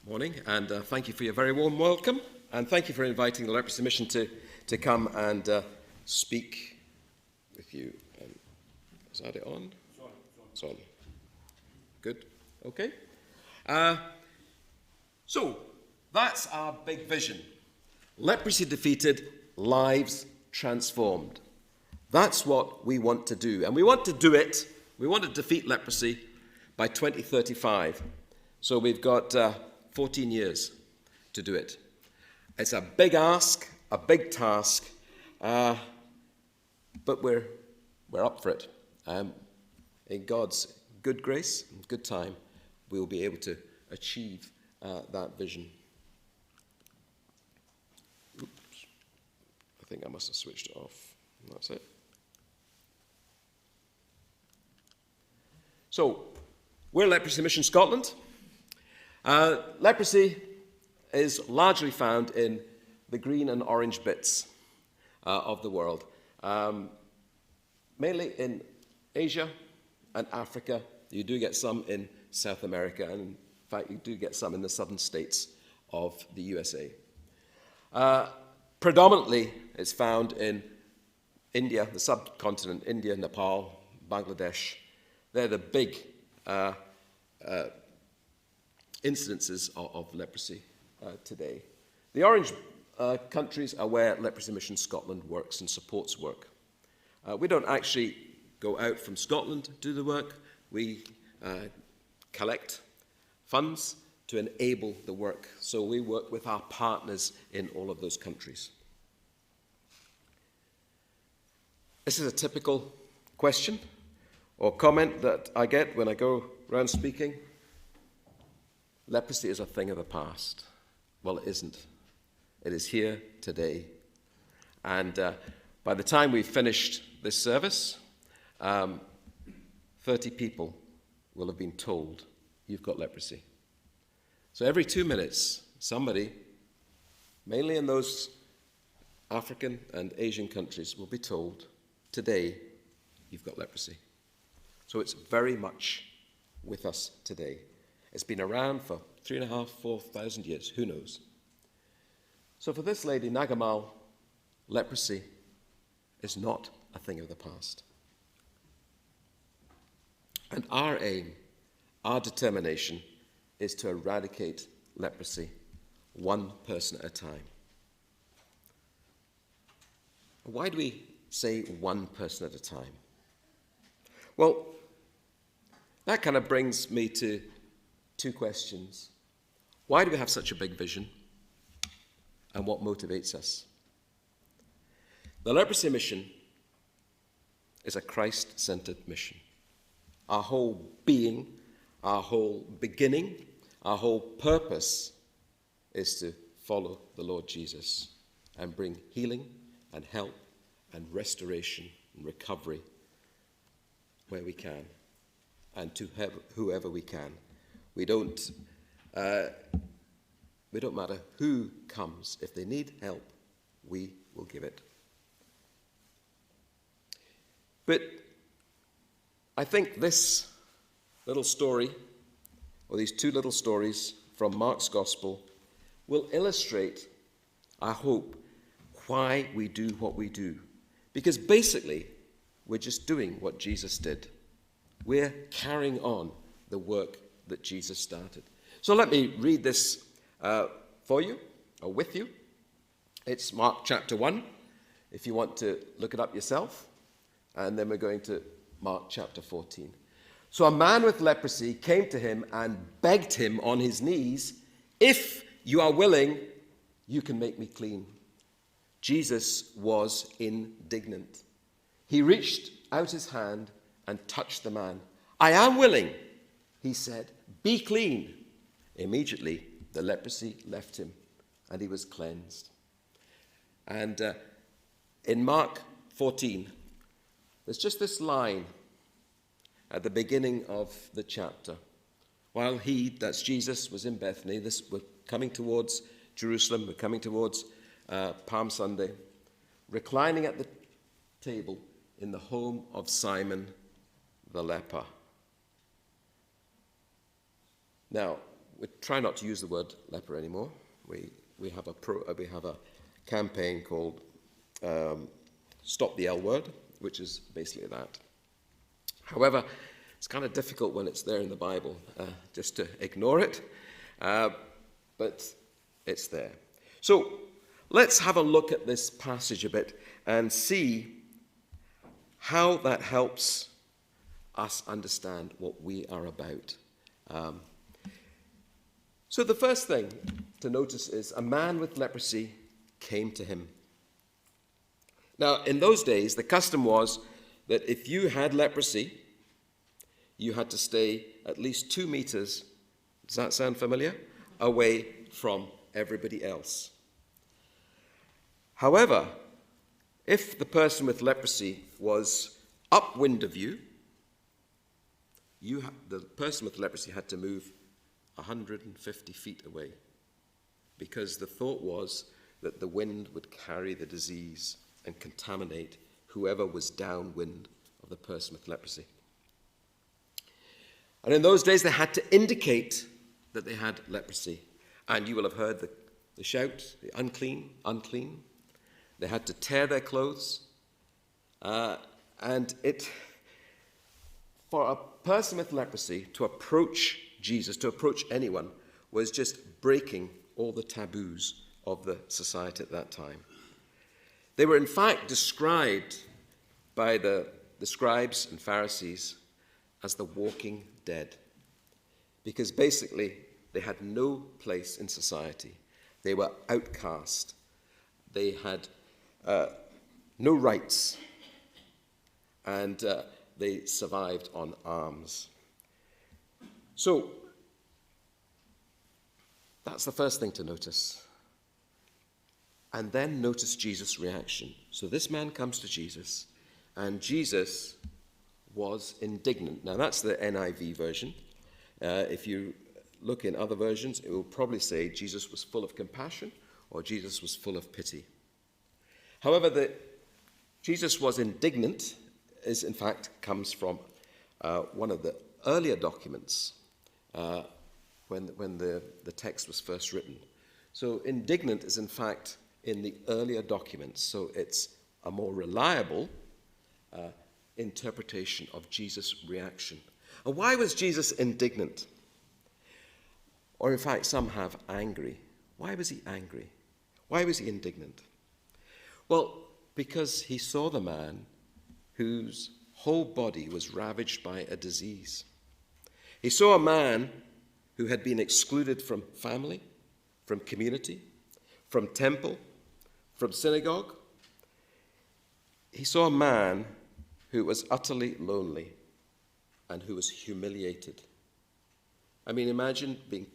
Morning, and thank you for your very warm welcome, and thank you for inviting the Leprosy Mission to come and speak with you. Is that it on? It's on. Good. Okay. So that's our big vision. Leprosy defeated, lives transformed. That's what we want to do, and we want to do it. We want to defeat leprosy by 2035. So we've got 14 years to do it. It's a big ask, a big task, but we're up for it. In God's good grace and good time, we'll be able to achieve that vision. Oops. I think I must have switched it off. That's it. So, we're Leprosy Mission Scotland. Leprosy is largely found in the green and orange bits of the world, mainly in Asia and Africa. You do get some in South America, and in fact you do get some in the southern states of the USA. Predominantly it's found in India, the subcontinent, India, Nepal, Bangladesh. They're the big incidences of leprosy today. The orange countries are where Leprosy Mission Scotland works and supports work. We don't actually go out from Scotland to do the work. We collect funds to enable the work. So we work with our partners in all of those countries. This is a typical question or comment that I get when I go around speaking. Leprosy is a thing of the past. Well, it isn't. It is here today. And by the time we've finished this service, 30 people will have been told, you've got leprosy. So every 2 minutes, somebody, mainly in those African and Asian countries, will be told, today, you've got leprosy. So it's very much with us today. It's been around for 3,500, 4,000 years, who knows? So for this lady, Nagamal, leprosy is not a thing of the past. And our aim, our determination, is to eradicate leprosy one person at a time. Why do we say one person at a time? Well, that kind of brings me to two questions. Why do we have such a big vision? And what motivates us? The Leprosy Mission is a Christ-centered mission. Our whole being, our whole beginning, our whole purpose is to follow the Lord Jesus and bring healing and help and restoration and recovery where we can and to whoever we can. We don't matter who comes. If they need help, we will give it. But I think this little story, or these two little stories from Mark's Gospel, will illustrate, I hope, why we do what we do. Because basically, we're just doing what Jesus did. We're carrying on the work that Jesus started. So let me read this for you, or with you. It's Mark chapter 1, if you want to look it up yourself. And then we're going to Mark chapter 14. So a man with leprosy came to him and begged him on his knees, if you are willing, you can make me clean. Jesus was indignant. He reached out his hand and touched the man. I am willing, he said, be clean. Immediately, the leprosy left him and he was cleansed. And in Mark 14, there's just this line at the beginning of the chapter. While he, that's Jesus, was in Bethany, we're coming towards Jerusalem, we're coming towards Palm Sunday, reclining at the table in the home of Simon the leper. Now, we try not to use the word leper anymore. We have a campaign called Stop the L Word, which is basically that. However, it's kind of difficult when it's there in the Bible just to ignore it, but it's there. So let's have a look at this passage a bit and see how that helps us understand what we are about. So the first thing to notice is a man with leprosy came to him. Now, in those days, the custom was that if you had leprosy, you had to stay at least 2 meters, does that sound familiar, away from everybody else. However, if the person with leprosy was upwind of you, the person with leprosy had to move 150 feet away, because the thought was that the wind would carry the disease and contaminate whoever was downwind of the person with leprosy. And in those days, they had to indicate that they had leprosy. And you will have heard the shout, the unclean, unclean. They had to tear their clothes. And for a person with leprosy to approach Jesus, to approach anyone, was just breaking all the taboos of the society at that time. They were in fact described by the scribes and Pharisees as the walking dead, because basically they had no place in society. They were outcast. They had no rights, and they survived on alms. So that's the first thing to notice. And then notice Jesus' reaction. So this man comes to Jesus, and Jesus was indignant. Now that's the NIV version. If you look in other versions, it will probably say Jesus was full of compassion or Jesus was full of pity. However, Jesus was indignant is in fact comes from one of the earlier documents when the text was first written. So indignant is in fact in the earlier documents. So it's a more reliable interpretation of Jesus' reaction. And why was Jesus indignant? Or in fact, some have angry. Why was he angry? Why was he indignant? Well, because he saw the man whose whole body was ravaged by a disease. He saw a man who had been excluded from family, from community, from temple, from synagogue. He saw a man who was utterly lonely and who was humiliated. I mean, imagine being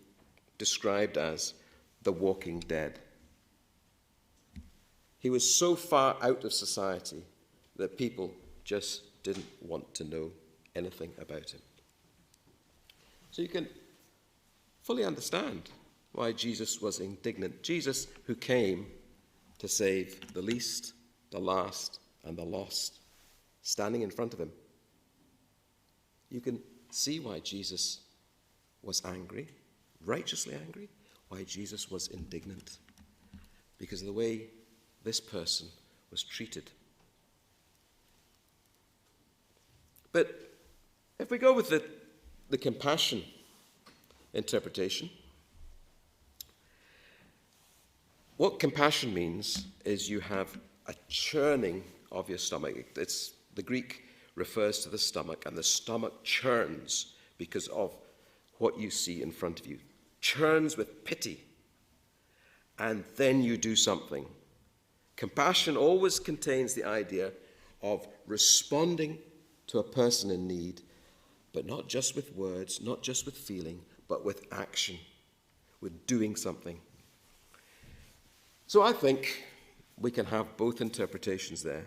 described as the walking dead. He was so far out of society that people just didn't want to know anything about him. So you can fully understand why Jesus was indignant. Jesus, who came to save the least, the last, and the lost, standing in front of him. You can see why Jesus was angry, righteously angry, why Jesus was indignant, because of the way this person was treated. But if we go with the compassion interpretation, what compassion means is you have a churning of your stomach. The Greek refers to the stomach, and the stomach churns because of what you see in front of you. Churns with pity, and then you do something. Compassion always contains the idea of responding to a person in need, but not just with words, not just with feeling, but with action, with doing something. So I think we can have both interpretations there.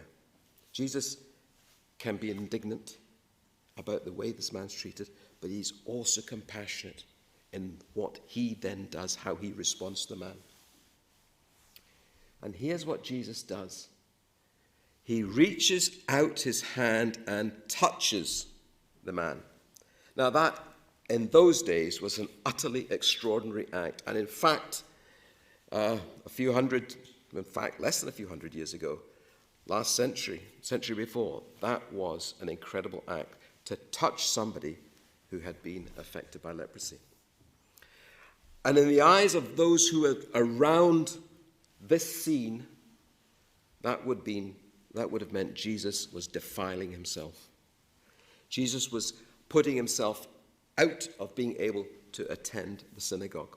Jesus can be indignant about the way this man's treated, but he's also compassionate in what he then does, how he responds to the man. And here's what Jesus does. He reaches out his hand and touches the man. Now that in those days was an utterly extraordinary act. And in fact, less than a few hundred years ago, last century before, that was an incredible act, to touch somebody who had been affected by leprosy. And in the eyes of those who were around this scene, that would have meant Jesus was defiling himself. Jesus was putting himself out of being able to attend the synagogue.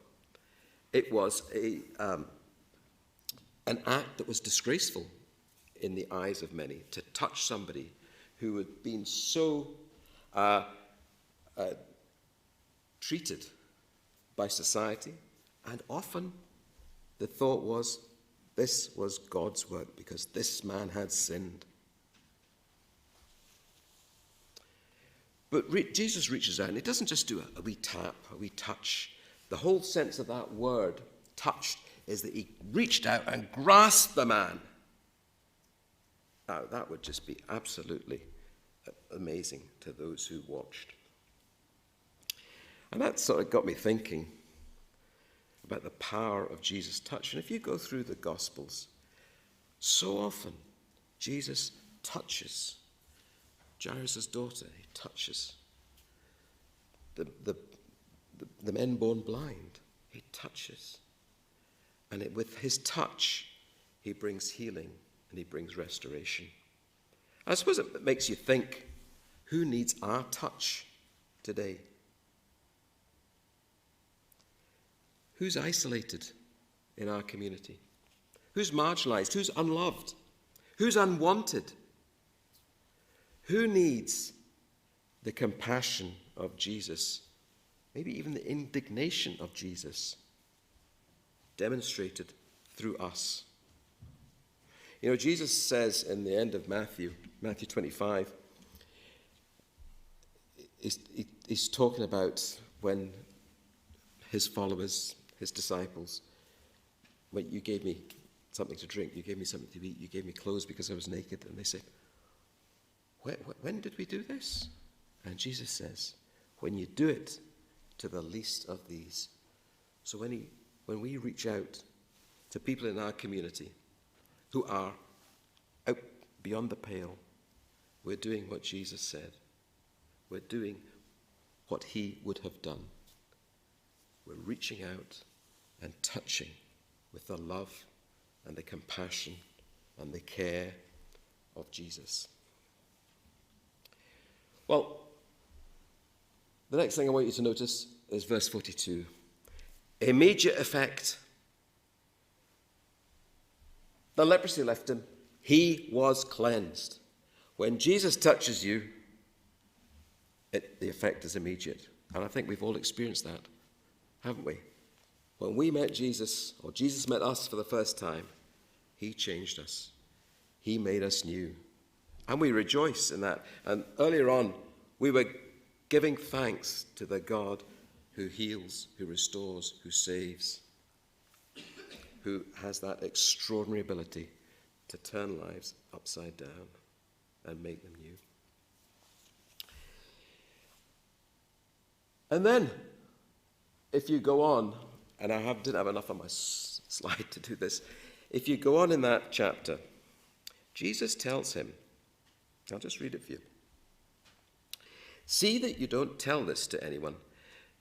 It was an act that was disgraceful in the eyes of many, to touch somebody who had been so treated by society. And often the thought was, this was God's work because this man had sinned. But Jesus reaches out, and he doesn't just do a wee tap, a wee touch. The whole sense of that word, touched, is that he reached out and grasped the man. Now, that would just be absolutely amazing to those who watched. And that sort of got me thinking about the power of Jesus' touch. And if you go through the Gospels, so often Jesus touches Jairus' daughter. He touches the men born blind. He touches. And with his touch, he brings healing and he brings restoration. I suppose it makes you think, who needs our touch today? Who's isolated in our community? Who's marginalized? Who's unloved? Who's unwanted? Who needs the compassion of Jesus? Maybe even the indignation of Jesus demonstrated through us. You know, Jesus says in the end of Matthew 25, he's talking about when his followers, his disciples, when you gave me something to drink, you gave me something to eat, you gave me clothes because I was naked. And they said, when did we do this? And Jesus says, when you do it to the least of these. So when we reach out to people in our community who are out beyond the pale, we're doing what Jesus said. We're doing what he would have done. We're reaching out and touching with the love and the compassion and the care of Jesus. Well, the next thing I want you to notice is verse 42. Immediate effect. The leprosy left him. He was cleansed. When Jesus touches you, the effect is immediate. And I think we've all experienced that, haven't we? When we met Jesus, or Jesus met us for the first time, he changed us. He made us new. And we rejoice in that. And earlier on, we were giving thanks to the God who heals, who restores, who saves, who has that extraordinary ability to turn lives upside down and make them new. And then, if you go on, and I didn't have enough on my slide to do this, if you go on in that chapter, Jesus tells him, I'll just read it for you. See that you don't tell this to anyone,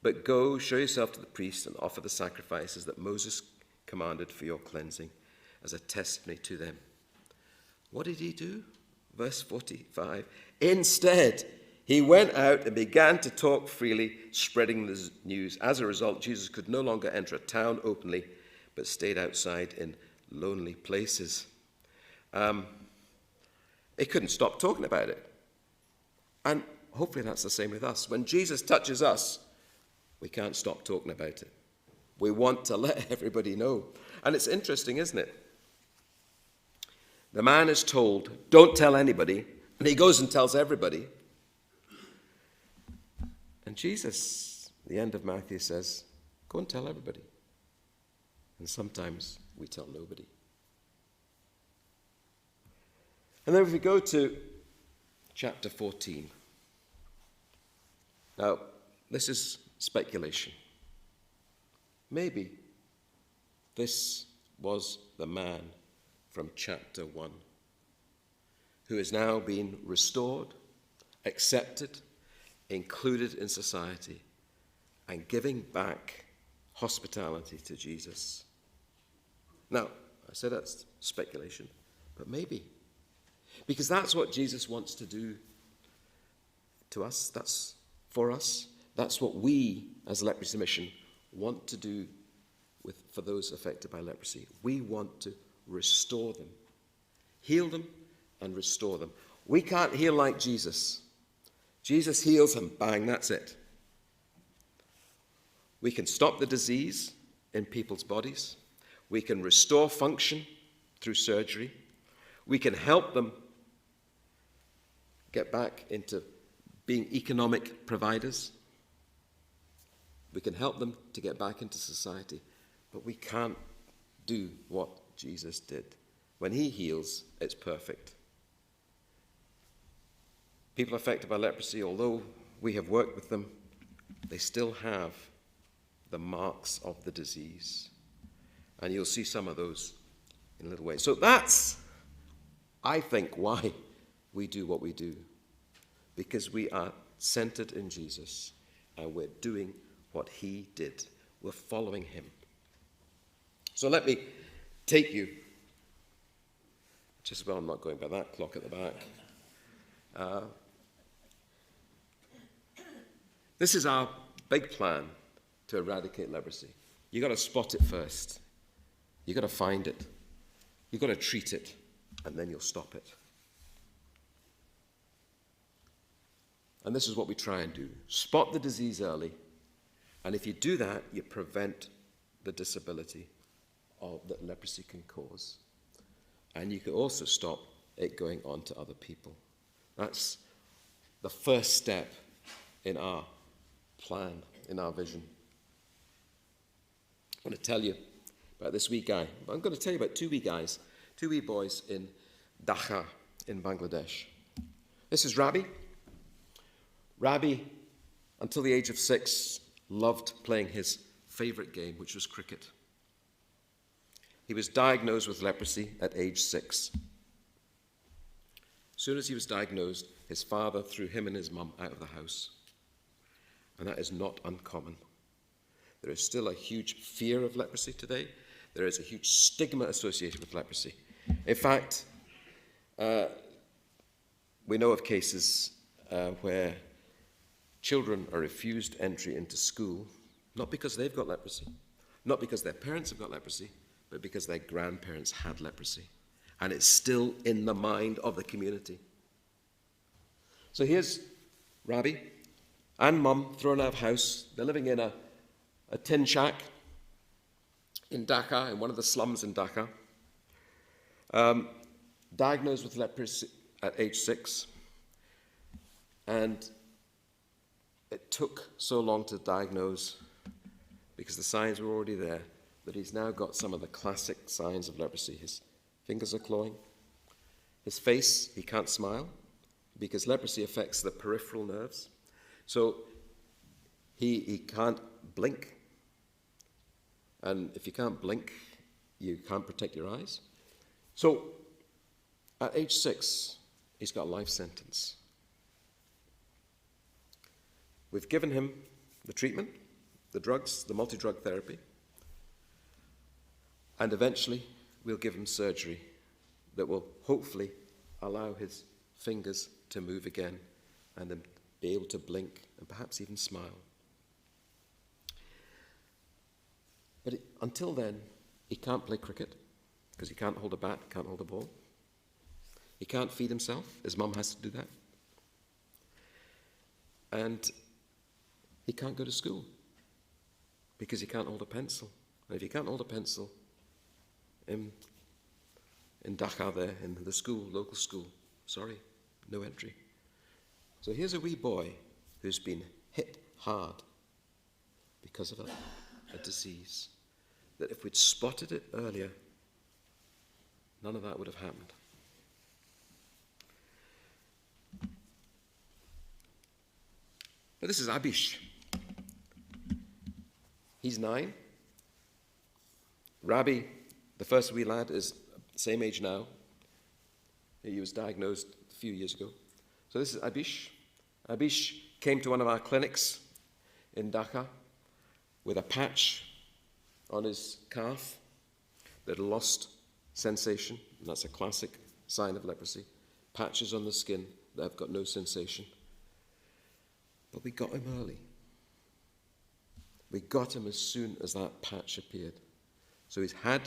but go, show yourself to the priest and offer the sacrifices that Moses commanded for your cleansing as a testimony to them. What did he do? Verse 45. Instead, he went out and began to talk freely, spreading the news. As a result, Jesus could no longer enter a town openly, but stayed outside in lonely places. He couldn't stop talking about it. And hopefully that's the same with us. When Jesus touches us, we can't stop talking about it. We want to let everybody know. And it's interesting, isn't it? The man is told, don't tell anybody, and he goes and tells everybody. And Jesus, at the end of Matthew, says, go and tell everybody. And sometimes we tell nobody. And then if we go to chapter 14. Now, this is speculation. Maybe this was the man from chapter 1 who is now being restored, accepted, included in society, and giving back hospitality to Jesus. Now, I said that's speculation, but maybe. Because that's what Jesus wants to do to us. That's for us. That's what we, as Leprosy Mission, want to do for those affected by leprosy. We want to restore them, heal them, and restore them. We can't heal like Jesus. Jesus heals and bang, that's it. We can stop the disease in people's bodies. We can restore function through surgery. We can help them get back into being economic providers. We can help them to get back into society. But we can't do what Jesus did. When he heals, it's perfect. People affected by leprosy, although we have worked with them, they still have the marks of the disease. And you'll see some of those in a little way. So that's, I think, why we do what we do. Because we are centered in Jesus and we're doing what he did. We're following him. So let me take you, just well, I'm not going by that clock at the back. This is our big plan to eradicate leprosy. You've got to spot it first. You've got to find it. You've got to treat it, and then you'll stop it. And this is what we try and do. Spot the disease early, and if you do that, you prevent the disability that leprosy can cause. And you can also stop it going on to other people. That's the first step in our plan, in our vision. I want to tell you about this wee guy. I'm going to tell you about two wee guys, two wee boys in Dhaka in Bangladesh. This is Rabi. Rabi, until the age of 6, loved playing his favorite game, which was cricket. He was diagnosed with leprosy at age 6. As soon as he was diagnosed, his father threw him and his mum out of the house. And that is not uncommon. There is still a huge fear of leprosy today. There is a huge stigma associated with leprosy. In fact, we know of cases where children are refused entry into school, not because they've got leprosy, not because their parents have got leprosy, but because their grandparents had leprosy. And it's still in the mind of the community. So here's Rabi and Mum thrown out of house. They're living in a tin shack in Dhaka, in one of the slums in Dhaka. Diagnosed with leprosy at age 6. And it took so long to diagnose because the signs were already there that he's now got some of the classic signs of leprosy. His fingers are clawing. His face, he can't smile because leprosy affects the peripheral nerves. So he can't blink. And if you can't blink, you can't protect your eyes. So at age 6, he's got a life sentence. We've given him the treatment, the drugs, the multi-drug therapy, and eventually we'll give him surgery that will hopefully allow his fingers to move again and then be able to blink and perhaps even smile. But until then, he can't play cricket because he can't hold a bat, can't hold a ball. He can't feed himself. His mum has to do that. And he can't go to school because he can't hold a pencil. And if he can't hold a pencil in Dhaka there, in the school, local school, sorry, no entry. So here's a wee boy who's been hit hard because of a disease that if we'd spotted it earlier, none of that would have happened. But this is Abish. He's 9. Rabbi, the first wee lad, is the same age now. He was diagnosed a few years ago. So this is Abish. Abish came to one of our clinics in Dhaka with a patch on his calf that had lost sensation, and that's a classic sign of leprosy. Patches on the skin that have got no sensation. But we got him early. We got him as soon as that patch appeared. So he's had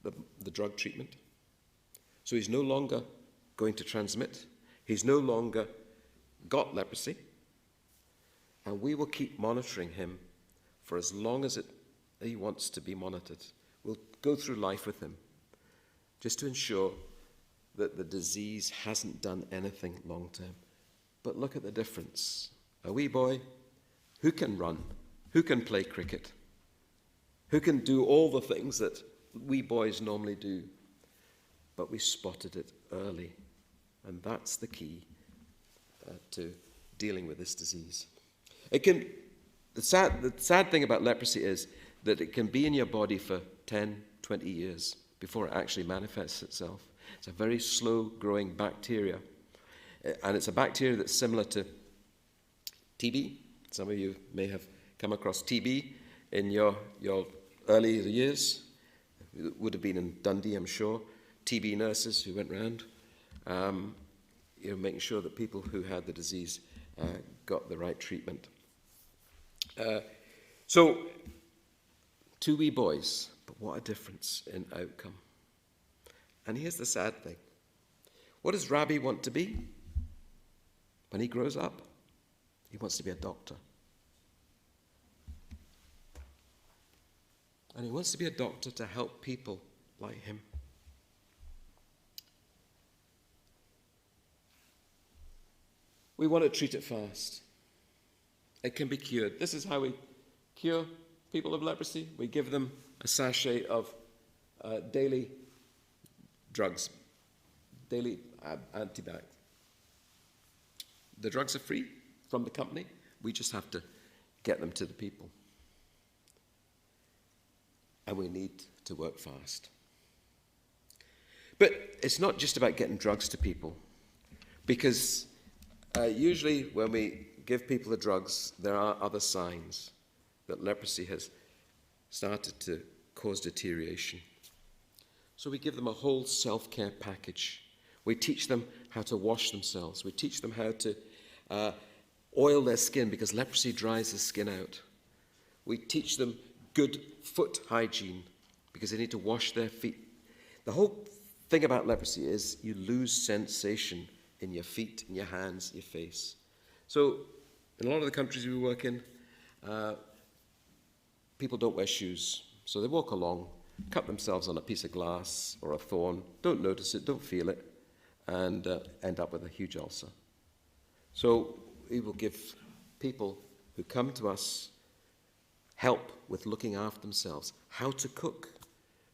the drug treatment. So he's no longer going to transmit. He's no longer got leprosy. And we will keep monitoring him for as long as he wants to be monitored. We'll go through life with him just to ensure that the disease hasn't done anything long term. But look at the difference. A wee boy who can run, who can play cricket, who can do all the things that wee boys normally do. But we spotted it early. And that's the key to dealing with this disease. The sad thing about leprosy is that it can be in your body for 10, 20 years before it actually manifests itself. It's a very slow-growing bacteria. And it's a bacteria that's similar to TB. Some of you may have come across TB in your early years. It would have been in Dundee, I'm sure. TB nurses who went round, making sure that people who had the disease got the right treatment. So, 2 wee boys, but what a difference in outcome. And here's the sad thing. What does Rabbi want to be when he grows up? He wants to be a doctor. And he wants to be a doctor to help people like him. We want to treat it fast. It can be cured. This is how we cure people of leprosy. We give them a sachet of daily drugs, daily antibiotics. The drugs are free from the company. We just have to get them to the people. And we need to work fast. But it's not just about getting drugs to people, because usually when we give people the drugs, there are other signs that leprosy has started to cause deterioration. So we give them a whole self-care package. We teach them how to wash themselves. We teach them how to oil their skin, because leprosy dries the skin out. We teach them good foot hygiene, because they need to wash their feet. The whole thing about leprosy is you lose sensation in your feet, in your hands, your face. So in a lot of the countries we work in, people don't wear shoes. So they walk along, cut themselves on a piece of glass or a thorn, don't notice it, don't feel it, and end up with a huge ulcer. So we will give people who come to us help with looking after themselves, how to cook.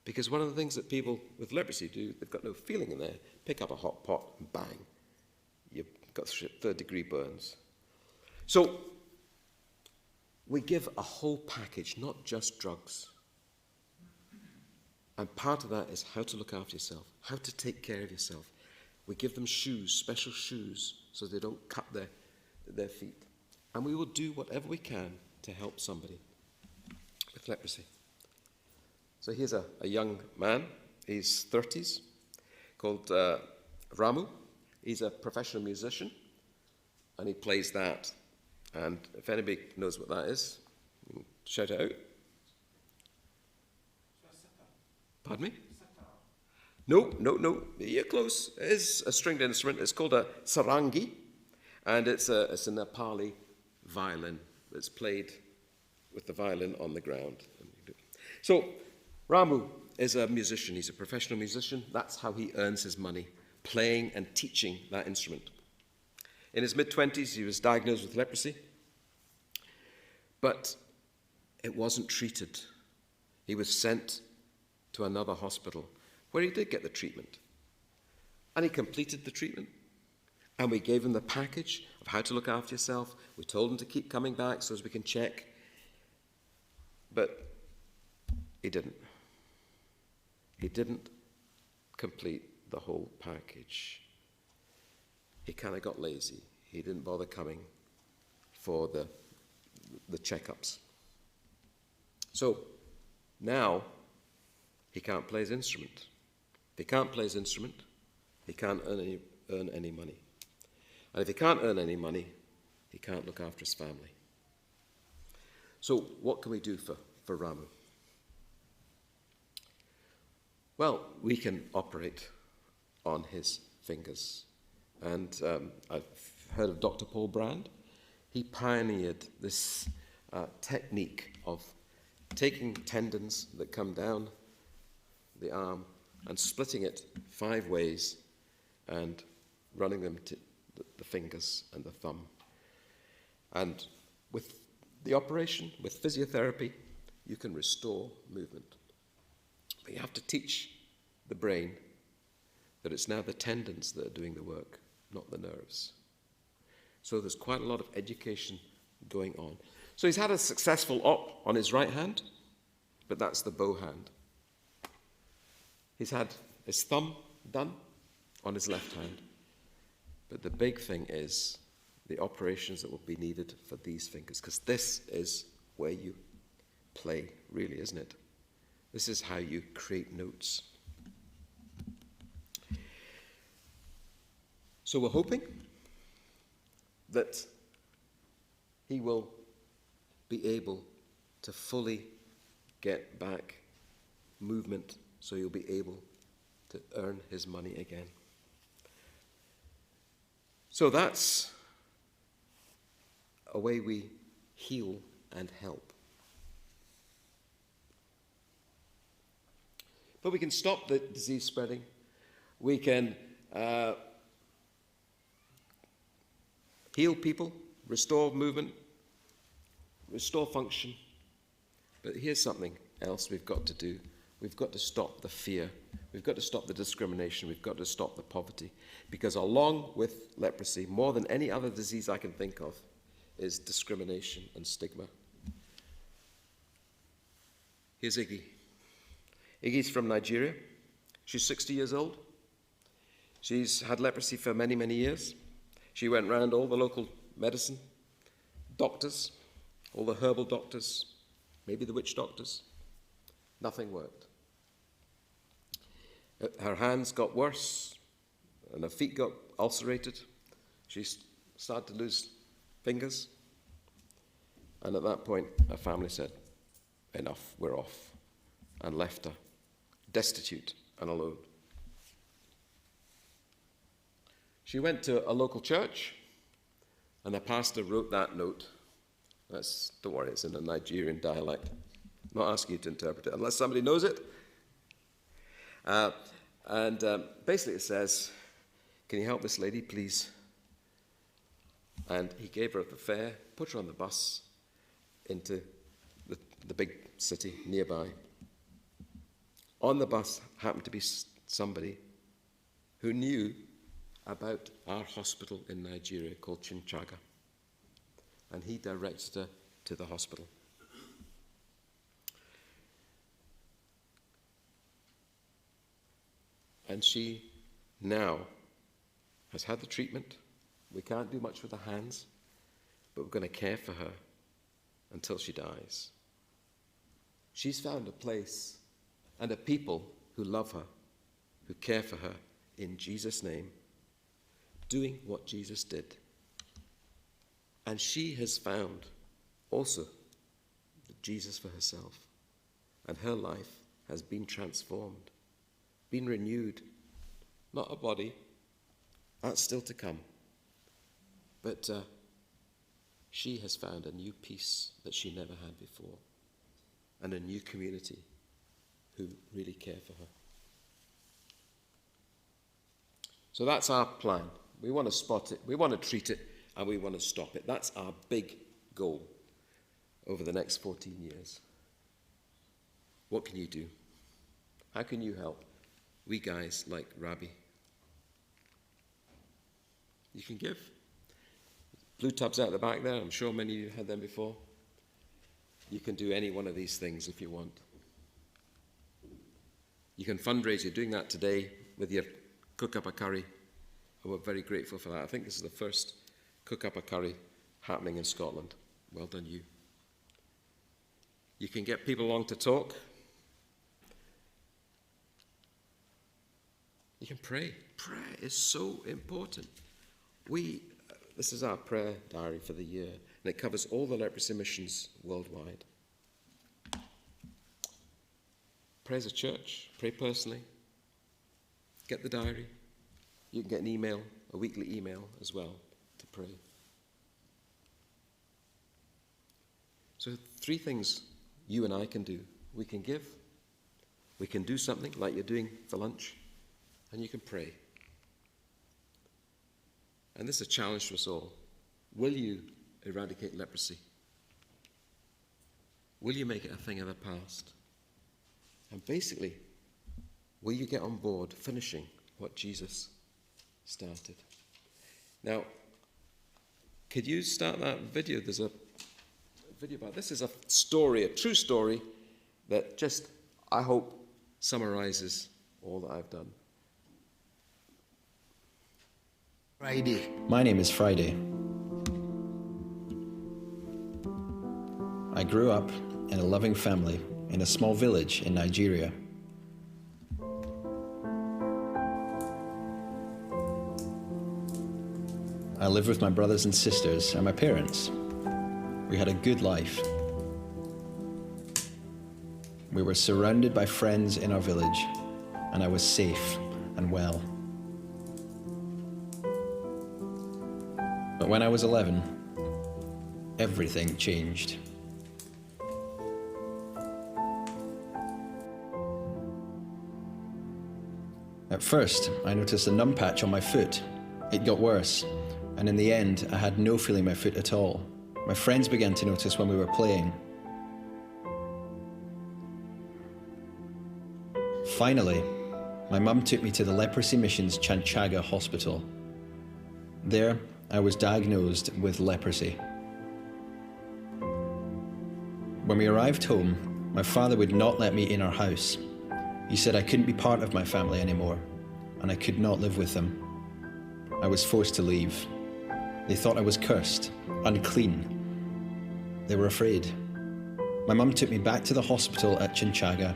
Because one of the things that people with leprosy do, they've got no feeling in there, pick up a hot pot and bang, you've got 3rd-degree burns. So we give a whole package, not just drugs. And part of that is how to look after yourself, how to take care of yourself. We give them shoes, special shoes, so they don't cut their feet. And we will do whatever we can to help somebody with leprosy. So here's a young man, he's 30s, called Ramu. He's a professional musician, and he plays that. And if anybody knows what that is, shout it out. Pardon me? No. You're close. It is a stringed instrument. It's called a sarangi, and it's a Nepali violin. It's played with the violin on the ground. So Ramu is a musician. He's a professional musician. That's how he earns his money, playing and teaching that instrument. In his mid-20s, he was diagnosed with leprosy, but it wasn't treated. He was sent to another hospital where he did get the treatment. And he completed the treatment. And we gave him the package of how to look after yourself. We told him to keep coming back so as we can check. But he didn't. He didn't complete the whole package. He kind of got lazy. He didn't bother coming for the checkups. So now he can't play his instrument. If he can't play his instrument, he can't earn any money. And if he can't earn any money, he can't look after his family. So what can we do for Ramu? Well, we can operate on his fingers. And I've heard of Dr. Paul Brand. He pioneered this technique of taking tendons that come down the arm and splitting it 5 ways and running them to the fingers and the thumb. And with the operation, with physiotherapy, you can restore movement. But you have to teach the brain that it's now the tendons that are doing the work, not the nerves. So there's quite a lot of education going on. So he's had a successful op on his right hand, but that's the bow hand. He's had his thumb done on his left hand. But the big thing is the operations that will be needed for these fingers, because this is where you play, really, isn't it? This is how you create notes. So we're hoping that he will be able to fully get back movement, so he'll be able to earn his money again. So that's a way we heal and help. But we can stop the disease spreading. We can heal people, restore movement, restore function. But here's something else we've got to do. We've got to stop the fear. We've got to stop the discrimination. We've got to stop the poverty. Because along with leprosy, more than any other disease I can think of, is discrimination and stigma. Here's Iggy. Iggy's from Nigeria. She's 60 years old. She's had leprosy for many, many years. She went round all the local medicine doctors, all the herbal doctors, maybe the witch doctors. Nothing worked. Her hands got worse, and her feet got ulcerated. She started to lose fingers. And at that point, her family said, enough, we're off, and left her destitute and alone. She went to a local church, and the pastor wrote that note. Don't worry, it's in a Nigerian dialect. I'm not asking you to interpret it unless somebody knows it. Basically it says, can you help this lady, please? And he gave her the fare, put her on the bus into the big city nearby. On the bus happened to be somebody who knew about our hospital in Nigeria called Chinchaga. And he directed her to the hospital. And she now has had the treatment. We can't do much with the hands, but we're going to care for her until she dies. She's found a place and a people who love her, who care for her in Jesus' name, doing what Jesus did. And she has found also Jesus for herself, and her life has been transformed, been renewed. Not a body, that's still to come, but she has found a new peace that she never had before, and a new community who really care for her. So that's our plan. We want to spot it, we want to treat it, and we want to stop it. That's our big goal over the next 14 years. What can you do? How can you help? We guys like Rabbi. You can give. Blue tubs out the back there. I'm sure many of you had them before. you can do any one of these things if you want. You can fundraise. You're doing that today with your Cook Up a Curry. And we're very grateful for that. I think this is the first Cook Up a Curry happening in Scotland. Well done, you. You can get people along to talk. You can pray. Prayer is so important. This is our prayer diary for the year, and it covers all the leprosy missions worldwide. Pray as a church. Pray personally. Get the diary. You can get an email, a weekly email as well, to pray. So 3 things you and I can do. We can give. We can do something like you're doing for lunch. And you can pray. And this is a challenge to us all. Will you eradicate leprosy? Will you make it a thing of the past? And basically, will you get on board finishing what Jesus started? Now, could you start that video? There's a video about this. Is a story, a true story, that just, I hope, summarizes all that I've done. Friday. My name is Friday. I grew up in a loving family in a small village in Nigeria. I lived with my brothers and sisters and my parents. We had a good life. We were surrounded by friends in our village, and I was safe and well. But when I was 11, everything changed. At first, I noticed a numb patch on my foot. It got worse, and in the end, I had no feeling in my foot at all. My friends began to notice when we were playing. Finally, my mum took me to the Leprosy Mission's Chanchaga hospital. There, I was diagnosed with leprosy. When we arrived home, my father would not let me in our house. He said I couldn't be part of my family anymore, and I could not live with them. I was forced to leave. They thought I was cursed, unclean. They were afraid. My mum took me back to the hospital at Chanchaga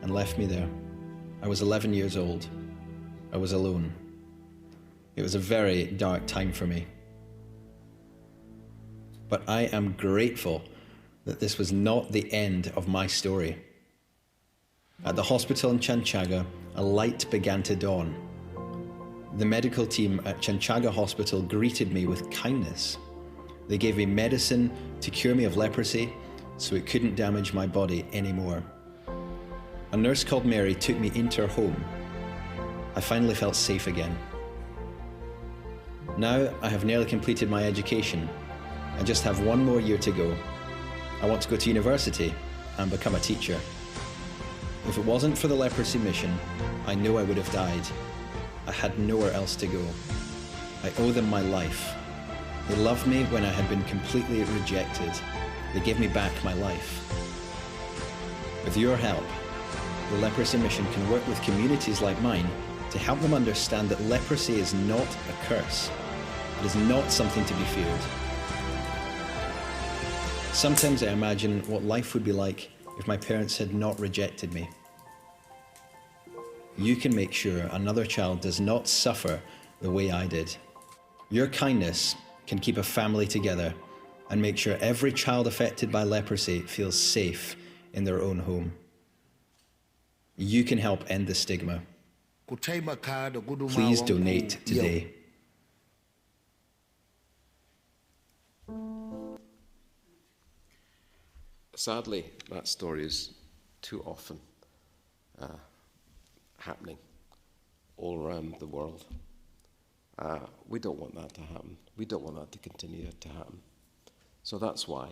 and left me there. I was 11 years old. I was alone. It was a very dark time for me. But I am grateful that this was not the end of my story. At the hospital in Chanchaga, a light began to dawn. The medical team at Chanchaga Hospital greeted me with kindness. They gave me medicine to cure me of leprosy so it couldn't damage my body anymore. A nurse called Mary took me into her home. I finally felt safe again. Now I have nearly completed my education. I just have 1 more year to go. I want to go to university and become a teacher. If it wasn't for the leprosy mission, I know I would have died. I had nowhere else to go. I owe them my life. They loved me when I had been completely rejected. They gave me back my life. With your help, the Leprosy Mission can work with communities like mine to help them understand that leprosy is not a curse. It is not something to be feared. Sometimes I imagine what life would be like if my parents had not rejected me. You can make sure another child does not suffer the way I did. Your kindness can keep a family together and make sure every child affected by leprosy feels safe in their own home. You can help end the stigma. Please donate today. Sadly, that story is too often happening all around the world. We don't want that to happen. We don't want that to continue to happen. So that's why,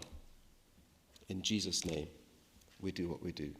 in Jesus' name, we do what we do.